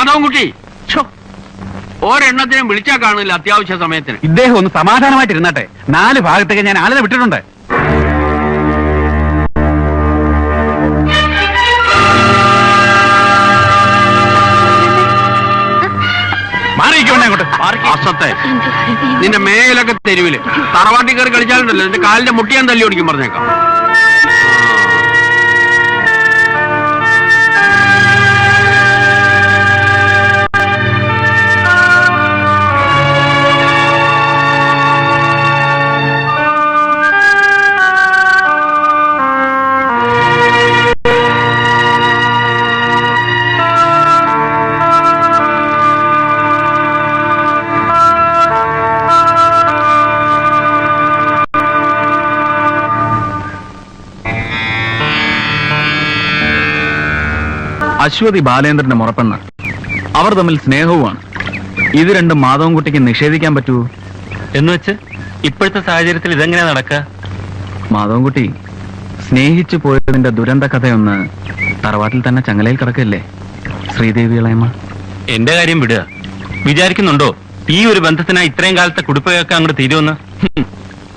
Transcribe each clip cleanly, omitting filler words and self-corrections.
മാധവൻകുട്ടി, ഒരെണ്ണത്തിനും വിളിച്ചാൽ കാണില്ല അത്യാവശ്യ സമയത്തിന്. ഇദ്ദേഹം ഒന്ന് സമാധാനമായിട്ടിരുന്നട്ടെ. 4 ഭാഗത്തേക്ക് ഞാൻ ആളിനെ വിട്ടിട്ടുണ്ട്. അസത്തെ നിന്റെ മേലൊക്കെ തെരുവില് തറവാട്ടി കയറി കളിച്ചാലുണ്ടല്ലോ നിന്റെ കാലിന്റെ മുട്ടിയാൻ തല്ലി ഓടിക്കും പറഞ്ഞേക്കാം. അശ്വതി ബാലേന്ദ്രന്റെ മുറപ്പെണ്ണ. അവർ തമ്മിൽ സ്നേഹവുമാണ്. ഇത് രണ്ടും മാധവൻകുട്ടിക്ക് നിഷേധിക്കാൻ പറ്റുമോ? എന്ന് വെച്ച് ഇപ്പോഴത്തെ സാഹചര്യത്തിൽ ഇതെങ്ങനെയാ നടക്കുക? മാധവൻകുട്ടി സ്നേഹിച്ചു പോയതിന്റെ ദുരന്ത കഥയൊന്ന് തറവാട്ടിൽ തന്നെ ചങ്ങലയിൽ കിടക്കല്ലേ ശ്രീദേവി ഇളയമ്മ? എന്റെ കാര്യം വിടുക. വിചാരിക്കുന്നുണ്ടോ ഈ ഒരു ബന്ധത്തിനായി ഇത്രയും കാലത്തെ കുടിപ്പകയൊക്കെ അങ്ങോട്ട് തീരുമെന്ന്?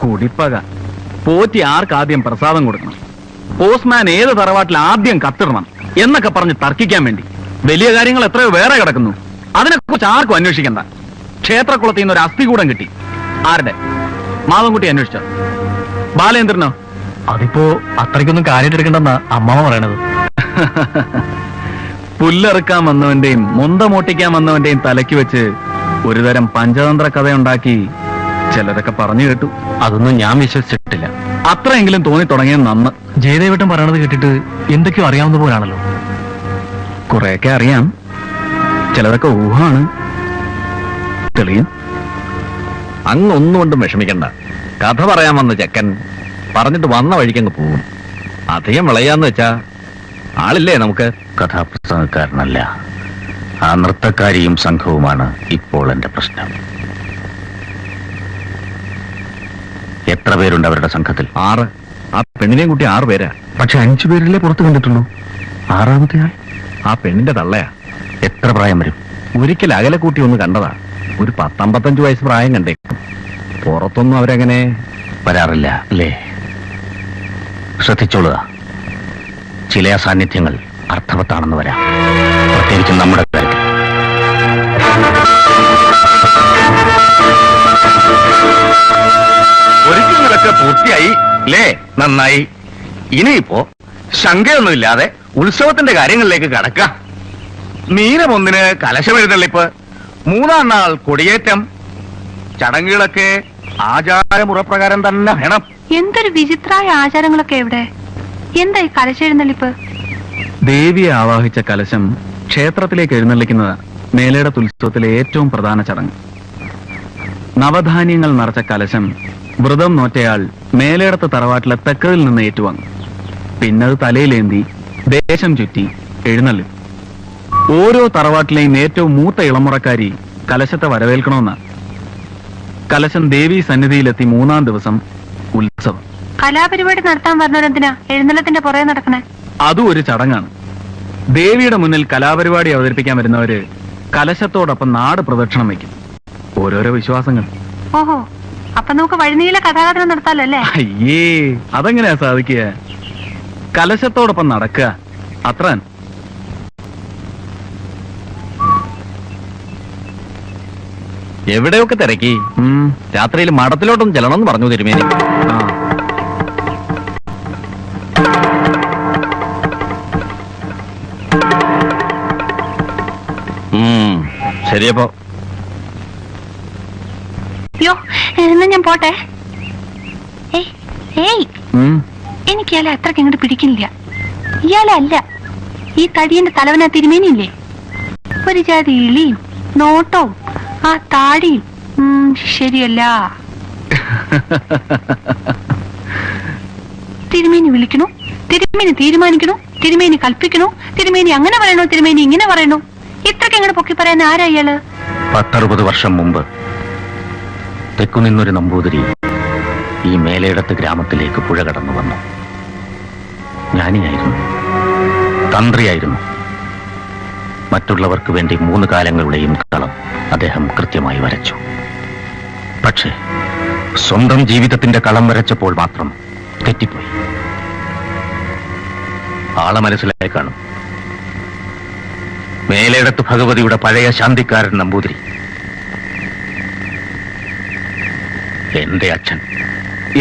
കുടിപ്പക പോറ്റി ആർക്കാദ്യം പ്രസാദം കൊടുക്കണം, പോസ്റ്റ്മാൻ ഏത് തറവാട്ടിൽ ആദ്യം കത്തിടണം എന്നൊക്കെ പറഞ്ഞ് തർക്കിക്കാൻ വേണ്ടി വലിയ കാര്യങ്ങൾ എത്രയോ വേറെ കിടക്കുന്നു. അതിനെക്കുറിച്ച് ആർക്കും അന്വേഷിക്കണ്ട. ക്ഷേത്രക്കുളത്തിൽ നിന്ന് ഒരു അസ്ഥികൂടം കിട്ടി. ആരുടെ? മാധവൻകുട്ടി അന്വേഷിച്ചോ? ബാലേന്ദ്രനോ? അതിപ്പോ അത്രയ്ക്കൊന്നും കാര്യമെടുക്കണ്ടെന്നാ അമ്മാവ പറയണത്. പുല്ലെറുക്കാൻ വന്നവന്റെയും മുന്തമോട്ടിക്കാൻ വന്നവന്റെയും തലയ്ക്ക് വെച്ച് ഒരുതരം പഞ്ചതന്ത്ര കഥയുണ്ടാക്കി ചിലരൊക്കെ പറഞ്ഞു കേട്ടു. അതൊന്നും ഞാൻ വിശ്വസിച്ചിട്ടില്ല. അത്രയെങ്കിലും തോന്നി തുടങ്ങിയത് നന്ന്. ജയദേവട്ടം പറയണത് കേട്ടിട്ട് എന്തൊക്കെയോ അറിയാവുന്ന പോലാണല്ലോ. കുറെയൊക്കെ അറിയാം, ചിലതൊക്കെ ഊഹാണ്. തെളിയും. അങ്ങൊന്നുകൊണ്ടും വിഷമിക്കണ്ട. കഥ പറയാൻ വന്ന ചെക്കൻ പറഞ്ഞിട്ട് വന്ന വഴിക്കങ്ങ് പോവും. അധികം വിളയാന്ന് വെച്ചാ ആളില്ലേ നമുക്ക്? കഥാപ്രസംഗക്കാരനല്ല, ആ നൃത്തക്കാരിയും സംഘവുമാണ് ഇപ്പോൾ എന്റെ പ്രശ്നം. എത്ര പേരുണ്ട് അവരുടെ സംഘത്തിൽ? 6. ആ പെണ്ണിനെയും കുട്ടി 6 പേരാ. പക്ഷെ 5 പേരിലേ പുറത്ത് കണ്ടിട്ടുള്ളൂ. 6ാമത്തെ ആൾ ആ പെണ്ണിന്റെ തള്ളയാ. എത്ര പ്രായം വരും? ഒരിക്കൽ അകലെ കൂട്ടി ഒന്ന് കണ്ടതാ. ഒരു 10-55 വയസ്സ് പ്രായം കണ്ടേക്കും. പുറത്തൊന്നും അവരങ്ങനെ വരാറില്ല അല്ലേ? ശ്രദ്ധിച്ചോളുക. ചില സാന്നിധ്യങ്ങൾ അർത്ഥവത്താണെന്ന് വരാം, പ്രത്യേകിച്ചും നമ്മുടെ കാര്യത്തിൽ. ഒരുക്കങ്ങളൊക്കെ പൂർത്തിയായി അല്ലേ? നന്നായി. ഇനിയിപ്പോ ശങ്കയൊന്നുമില്ലാതെ ഉത്സവത്തിന്റെ കാര്യങ്ങളിലേക്ക് കടക്കാം. മീനം 1 കലശമെഴുന്നള്ളിപ്പ്, 3-ാം നാൾ കൊടിയേറ്റം. ചടങ്ങുകളൊക്കെ ആചാരമുറപ്രകാരം തന്നെ വേണം. എന്തൊരു വിചിത്രമായ ആചാരങ്ങളൊക്കെ എവിടെ? എന്താ ഈ കലശെഴുന്നള്ളിപ്പ്? ദേവിയെ ആവാഹിച്ച കലശം ക്ഷേത്രത്തിലേക്ക് എഴുന്നള്ളിക്കുന്നത് മേലേടത്ത് ഉത്സവത്തിലെ ഏറ്റവും പ്രധാന ചടങ്ങ്. നവധാന്യങ്ങൾ നിറച്ച കലശം വ്രതം നോറ്റയാൾ മേലേടത്ത് തറവാട്ടിലെ തെക്കതിൽ നിന്ന് ഏറ്റുവാങ്ങും. പിന്നത് തലയിലേന്തി ദേശം ചുറ്റി എഴുന്നള്ളി. ഓരോ തറവാട്ടിലെയും ഏറ്റവും മൂത്ത ഇളമുറക്കാരി കലശത്തെ വരവേൽക്കണമെന്നാണ്. കലശം ദേവീ സന്നിധിയിലെത്തി 3-ാം ദിവസം ഉത്സവം. കലാപരിപാടി നടത്താൻ പറഞ്ഞവരെന്തിനാ എഴുന്നള്ളത്തിന്റെ പുറകെ നടക്കണേ? അതും ഒരു ചടങ്ങാണ്. ദേവിയുടെ മുന്നിൽ കലാപരിപാടി അവതരിപ്പിക്കാൻ വരുന്നവര് കലശത്തോടൊപ്പം നാട് പ്രദക്ഷിണം വയ്ക്കും. ഓരോരോ വിശ്വാസങ്ങൾ. ഓഹോ, അപ്പൊ നമുക്ക് വഴിനീള കഥാകഥനം നടത്താലോ അല്ലേ? അയ്യേ, അതെങ്ങനെയാ സാധിക്കുക? കലശത്തോടൊപ്പം നടക്കുക, അത്ര. എവിടെയൊക്കെ തിരക്കി. രാത്രിയിൽ മഠത്തിലോട്ടൊന്നും ചെല്ലണമെന്ന് പറഞ്ഞു തിരുമേനി. ശരിയപ്പോ യോ, എന്നാ ഞാൻ പോട്ടെ. എനിക്ക് ഇയാളെ അത്രയ്ക്ക് ഇങ്ങോട്ട് പിടിക്കുന്നില്ല. ഇയാളെ അല്ല, ഈ തടിയന്റെ തലവനാ തിരുമേനിയില്ലേ, ഒരു ജാതി ഇളിയും നോട്ടവും ആ താടിയും ശരിയല്ല. തിരുമേനി വിളിക്കണു, തിരുമേനി തീരുമാനിക്കണു, തിരുമേനി കൽപ്പിക്കണു, തിരുമേനി അങ്ങനെ പറയണു, തിരുമേനി ഇങ്ങനെ പറയണു. ഇത്രയ്ക്ക് എങ്ങനെ പൊക്കി പറയാൻ ആരാ ഇയാള്? 10-60 വർഷം മുമ്പ് തെക്കുനിന്നൊരു നമ്പൂതിരി ഈ മേലേടത്ത് ഗ്രാമത്തിലേക്ക് പുഴ കടന്നു വന്നു. ജ്ഞാനിയായിരുന്നു, തന്ത്രിയായിരുന്നു. മറ്റുള്ളവർക്ക് വേണ്ടി 3 കാലങ്ങളുടെയും കളം അദ്ദേഹം കൃത്യമായി വരച്ചു. പക്ഷേ സ്വന്തം ജീവിതത്തിന്റെ കളം വരച്ചപ്പോൾ മാത്രം തെറ്റിപ്പോയി. ആളെ മനസ്സിലായി കാണും. മേലേടത്ത് ഭഗവതിയുടെ പഴയ ശാന്തിക്കാരൻ നമ്പൂതിരി. എന്റെ അച്ഛൻ.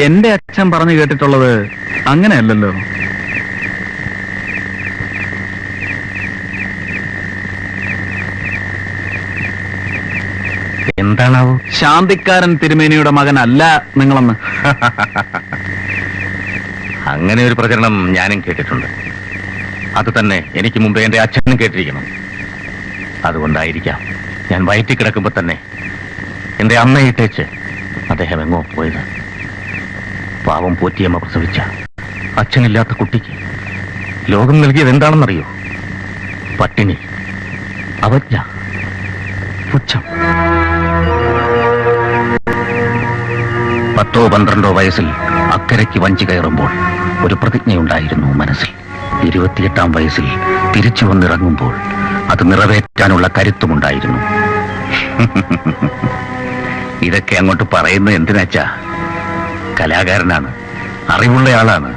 എന്റെ അച്ഛൻ പറഞ്ഞു കേട്ടിട്ടുള്ളത് അങ്ങനെയല്ലല്ലോ. എന്താണാവോ? ശാന്തിക്കാരൻ തിരുമേനിയുടെ മകനല്ല നിങ്ങളെന്ന്. അങ്ങനെ ഒരു പ്രചരണം ഞാനും കേട്ടിട്ടുണ്ട്. അത് തന്നെ എനിക്ക് മുമ്പേ എന്റെ അച്ഛനും കേട്ടിരിക്കണം. അതുകൊണ്ടായിരിക്കാം ഞാൻ വയറ്റിൽ കിടക്കുമ്പോ തന്നെ എന്റെ അമ്മയിട്ടേച്ച് അദ്ദേഹം എങ്ങോ പോയത്. പാവം പോറ്റിയമ്മ പ്രസവിച്ച അച്ഛനില്ലാത്ത കുട്ടിക്ക് ലോകം നൽകിയത് എന്താണെന്നറിയോ? പട്ടിണി, അവജ്ഞ, പുച്ഛം. 10ഓ 12ഓ വയസ്സിൽ അക്കരയ്ക്ക് വഞ്ചി കയറുമ്പോൾ ഒരു പ്രതിജ്ഞയുണ്ടായിരുന്നു മനസ്സിൽ. 28ാം വയസ്സിൽ തിരിച്ചു വന്നിറങ്ങുമ്പോൾ അത് നിറവേറ്റാനുള്ള കരുത്തുമുണ്ടായിരുന്നു. ഇതൊക്കെ അങ്ങോട്ട് പറയുന്നത് എന്തിനാച്ചാ? കലാകാരനാണ്, അറിവുള്ളയാളാണ്.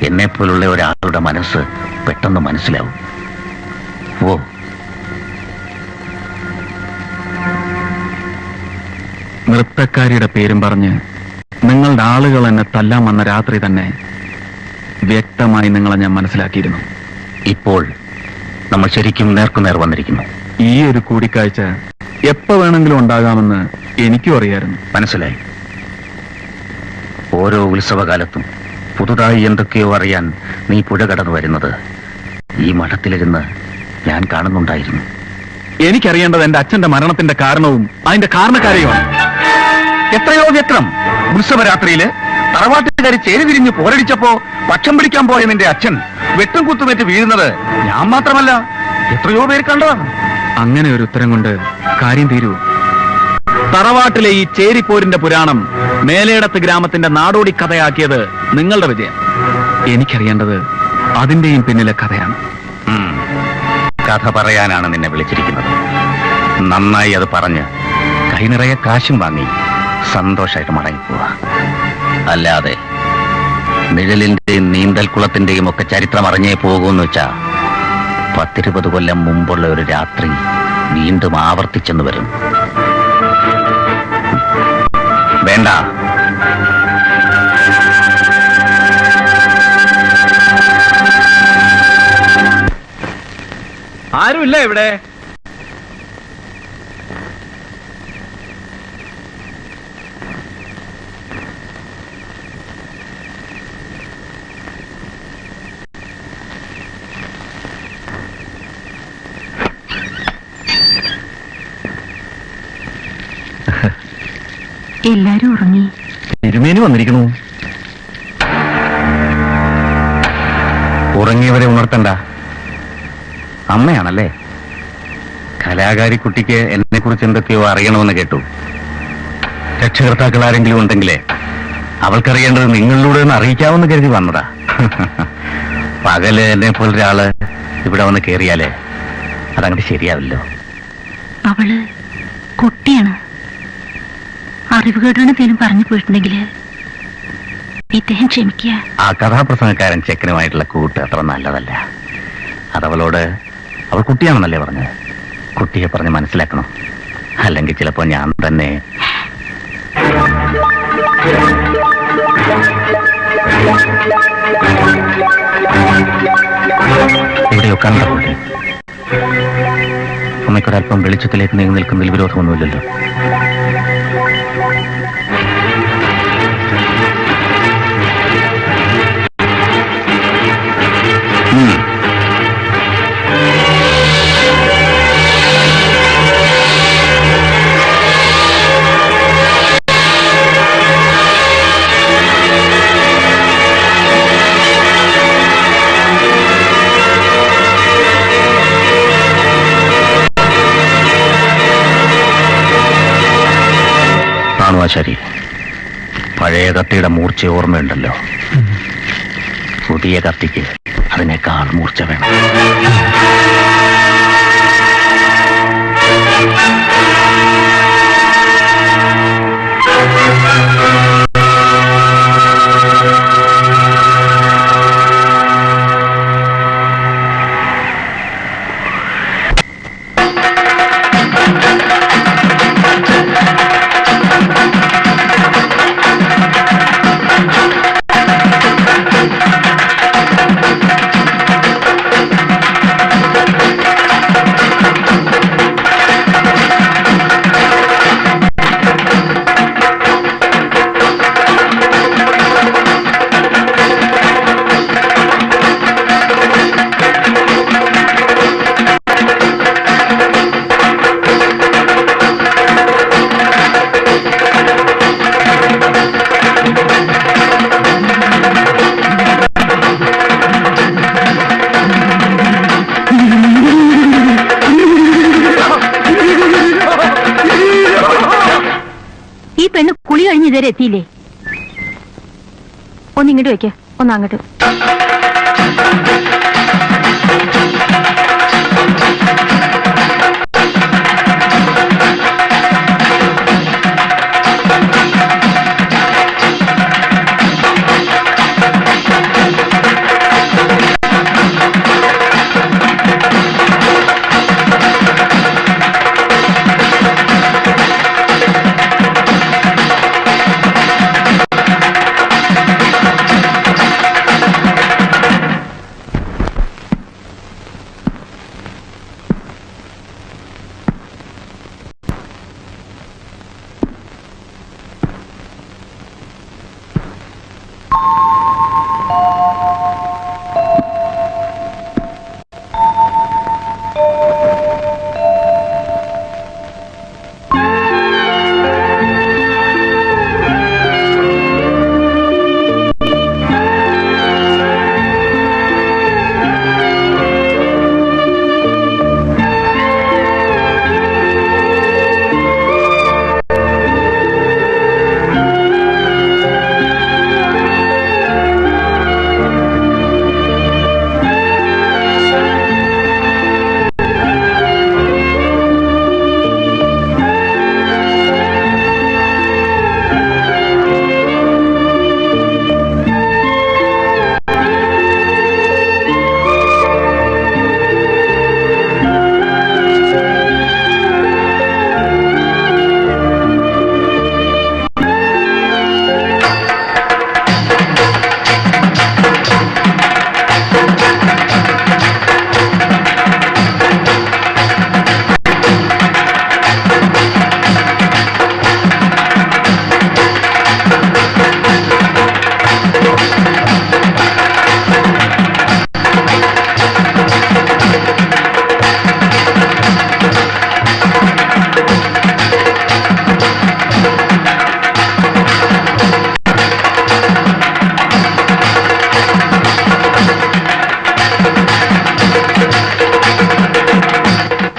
എന്നെപ്പോലുള്ള ഒരാളുടെ മനസ്സ് പെട്ടെന്ന് മനസ്സിലാവും. ഓ, നൃത്തക്കാരിയുടെ പേരും പറഞ്ഞ് നിങ്ങളുടെ ആളുകൾ എന്നെ തല്ലാൻ വന്ന രാത്രി തന്നെ വ്യക്തമായി നിങ്ങളെ ഞാൻ മനസ്സിലാക്കിയിരുന്നു. ഇപ്പോൾ നമ്മൾ ശരിക്കും നേർക്കുനേർ വന്നിരിക്കുന്നു. ഈ ഒരു കൂടിക്കാഴ്ച എപ്പോ വേണമെങ്കിലും ഉണ്ടാകാമെന്ന് എനിക്കും അറിയായിരുന്നു. മനസ്സിലായി. ഓരോ ഉത്സവകാലത്തും പുതുതായി എന്തൊക്കെയോ അറിയാൻ നീ പുഴ കടന്നു വരുന്നത് ഈ മഠത്തിലിരുന്ന് ഞാൻ കാണുന്നുണ്ടായിരുന്നു. എനിക്കറിയേണ്ടത് എന്റെ അച്ഛന്റെ മരണത്തിന്റെ കാരണവും അതിന്റെ കാരണക്കാരെയുമാണ്. എത്രയോ വ്യക്തം. ഉത്സവരാത്രിയില് തറവാട്ടുകാരി ചേരി തിരിഞ്ഞ് പോരടിച്ചപ്പോ പക്ഷം പിടിക്കാൻ പോയ നിന്റെ അച്ഛൻ വെട്ടും കുത്തുമേറ്റ് വീഴുന്നത് ഞാൻ മാത്രമല്ല, എത്രയോ പേര് കണ്ടതാണ്. അങ്ങനെ ഒരു ഉത്തരം കൊണ്ട് കാര്യം തീരൂ? തറവാട്ടിലെ ഈ ചേരിപ്പോരിന്റെ പുരാണം മേലേടത്ത് ഗ്രാമത്തിന്റെ നാടോടി കഥയാക്കിയത് നിങ്ങളുടെ വിജയം. എനിക്കറിയേണ്ടത് അതിന്റെയും പിന്നിലെ കഥയാണ്. കഥ പറയാനാണ് നിന്നെ വിളിച്ചിരിക്കുന്നത്. നന്നായി അത് പറഞ്ഞ് കൈ നിറയെ കാശും വാങ്ങി സന്തോഷമായിട്ട് മടങ്ങിപ്പോവാ. അല്ലാതെ നിഴലിന്റെയും നീന്തൽക്കുളത്തിന്റെയും ഒക്കെ ചരിത്രം അറിഞ്ഞേ പോകുമെന്ന് വെച്ചാ 10-20 കൊല്ലം മുമ്പുള്ള ഒരു രാത്രി വീണ്ടും ആവർത്തിച്ചെന്ന് വരും. വേണ്ട. ആരുമില്ല ഇവിടെ? എല്ലാരും ഉറങ്ങി. തിരുമേനി വന്നിരിക്കണു. ഉറങ്ങിയവരെ ഉണർത്തണ്ട. അമ്മയാണല്ലേ? കലാകാരി കുട്ടിക്ക് എന്നെ കുറിച്ച് എന്തൊക്കെയോ അറിയണമെന്ന് കേട്ടു. രക്ഷകർത്താക്കൾ ആരെങ്കിലും ഉണ്ടെങ്കിലേ അവൾക്കറിയേണ്ടത് നിങ്ങളിലൂടെ ഒന്ന് അറിയിക്കാമെന്ന് കരുതി വന്നതാ. പകല് എന്നെ പോലൊരാള് ഇവിടെ വന്ന് കേറിയാലേ അതങ്ങോട്ട് ശരിയാവില്ലോ. അവള് കുട്ടിയാണ്. അറിവുകേടാണ് എന്തേലും പറഞ്ഞു പോയിട്ടുണ്ടെങ്കിൽ ഇദ്ദേഹം ക്ഷമിക്കുക. ആ കഥാപ്രസംഗക്കാരൻ ചെക്കനുമായിട്ടുള്ള കൂട്ട് അത്ര നല്ലതല്ല. അതവളോട് അവൾ കുട്ടിയാണെന്നല്ലേ പറഞ്ഞത്. കുട്ടിയെ പറഞ്ഞ് മനസ്സിലാക്കണം. അല്ലെങ്കിൽ ചിലപ്പോ ഞാൻ തന്നെ എവിടെയോ കണ്ടപോലെ. അമ്മയ്ക്കൊരല്പം വെളിച്ചത്തിലേക്ക് നീങ്ങി നിൽക്കുന്നതിൽ വിരോധമൊന്നുമില്ലല്ലോ. ശരി, പഴയ കത്തിയുടെ മൂർച്ച ഓർമ്മയുണ്ടല്ലോ. പുതിയ കത്തിക്ക് അതിനേക്കാൾ മൂർച്ച വേണം. കഴിഞ്ഞ് ഇതുവരെ എത്തിയില്ലേ? ഒന്ന് ഇങ്ങോട്ട് വെക്ക, ഒന്ന് അങ്ങോട്ട്.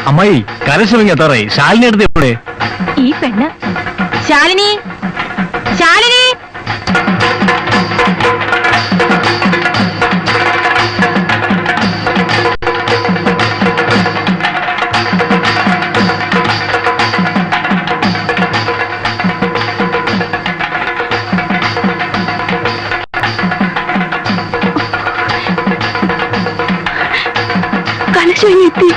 അമ്മായി കരശ്രമിങ് എത്താറായി. ശാലിനി എടുത്ത് എവിടെ? ഈ പെണ്ണ് ശാലിനി, ശാലിനി. കലശം എത്തി.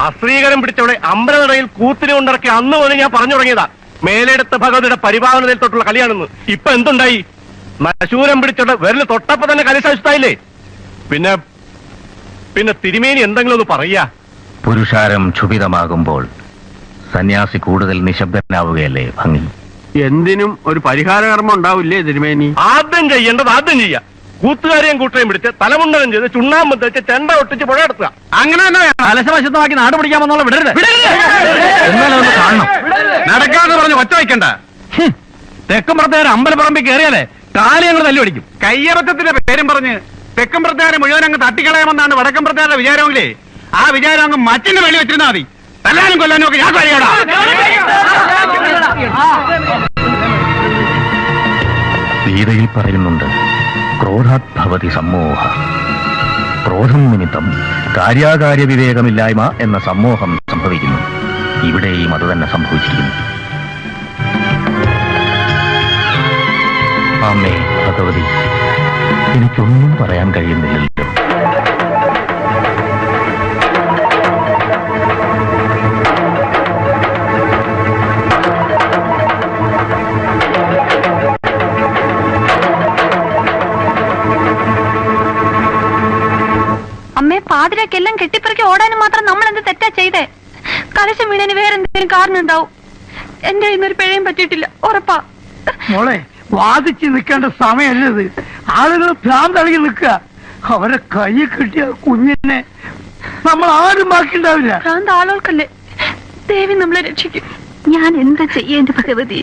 അശ്രീകരം പിടിച്ചവളെ അമ്പലനടയിൽ കൂത്തിനെ കൊണ്ടിറക്കി അന്ന് മുതൽ ഞാൻ പറഞ്ഞു തുടങ്ങിയതാ മേലെടുത്ത ഭഗവതിയുടെ പരിഭാവനതയിൽ തൊട്ടുള്ള കളിയാണെന്ന്. ഇപ്പൊ എന്തുണ്ടായി? നശൂരം പിടിച്ചോണ്ട് വിരല് തൊട്ടപ്പോ തന്നെ കലിശായില്ലേ? പിന്നെ പിന്നെ തിരുമേനി എന്തെങ്കിലും ഒന്ന് പറയാ. പുരുഷാരം ക്ഷുഭിതമാകുമ്പോൾ സന്യാസി കൂടുതൽ നിശബ്ദനാവുകയല്ലേ ഭംഗി? എന്തിനും ഒരു പരിഹാര കർമ്മം ഉണ്ടാവില്ലേ തിരുമേനി? ആദ്യം ചെയ്യേണ്ടത് ആദ്യം ചെയ്യാം. കൂത്തുകാരെയും കൂട്ടരെയും പിടിച്ച് തലമുണ്ടനം ചെയ്ത് ചുണ്ണാമ്പ് വെച്ച് ചെണ്ട ഒട്ടിച്ച് പുഴ എടുത്തുക. അങ്ങനെ തന്നെ അലസവശത്തമാക്കി നാട് പിടിക്കാമെന്നുള്ള വിടരുത്. എന്നാലും ഒന്ന് കാണണം. നടക്കാന്ന് പറഞ്ഞ് ഒറ്റ വയ്ക്കണ്ട. തെക്കുംപുറത്തേരെ അമ്പലപ്പറമ്പിൽ കയറിയാലേ കാലി ഞങ്ങൾ തല്ലി പിടിക്കും. കയ്യബദ്ധത്തിന്റെ പേരും പറഞ്ഞ് തെക്കമ്പുറത്തുകാരെ മുഴുവൻ അങ്ങ് തട്ടിക്കളയാമെന്നാണ് വടക്കമ്പുറത്തുകാരുടെ വിചാരമെങ്കിലേ ആ വിചാരം അങ്ങ് മറ്റിന്റെ വെളി വെച്ചിരുന്നാ മതി. തല്ലാനും കൊല്ലാനും ഒക്കെ ഞാൻ കഴിയടാ. ഗീതയിൽ പറയുന്നുണ്ട്, ക്രോധാത് ഭവതി സമ്മോഹ. ക്രോധം നിമിത്തം കാര്യാകാര്യ വിവേകമില്ലായ്മ എന്ന സമ്മോഹം സംഭവിക്കുന്നു. ഇവിടെയും അത് തന്നെ സംഭവിച്ചിരിക്കുന്നു. അമ്മേ ഭഗവതി, എനിക്കൊന്നും പറയാൻ കഴിയുന്നില്ലല്ലോ. അമ്മേ, പാതിരാക്കെല്ലാം കെട്ടിപ്പറക്കി ഓടാനും മാത്രം നമ്മൾ എന്ത് തെറ്റാ ചെയ്തേ? കലശം വീണന് വേറെന്തെങ്കിലും കാരണം ഉണ്ടാവും. എന്റെ ഇന്നൊരു പിഴയും പറ്റിയിട്ടില്ല, ഉറപ്പാ. മോളെ, വാദിച്ച് നിൽക്കേണ്ട സമയമല്ലത്. ആളുകൾ ഭ്രാന്തളകി നിൽക്കുക. അവരെ കൈ കിട്ടിയ കുഞ്ഞിനെ നമ്മൾ ആരും ബാക്കിയുണ്ടാവില്ല. ഭ്രാന്ത് ആളുകൾക്കല്ലേ. ദേവി നമ്മളെ രക്ഷിക്കും. ഞാൻ എന്താ ചെയ്യേണ്ട ഭഗവതി?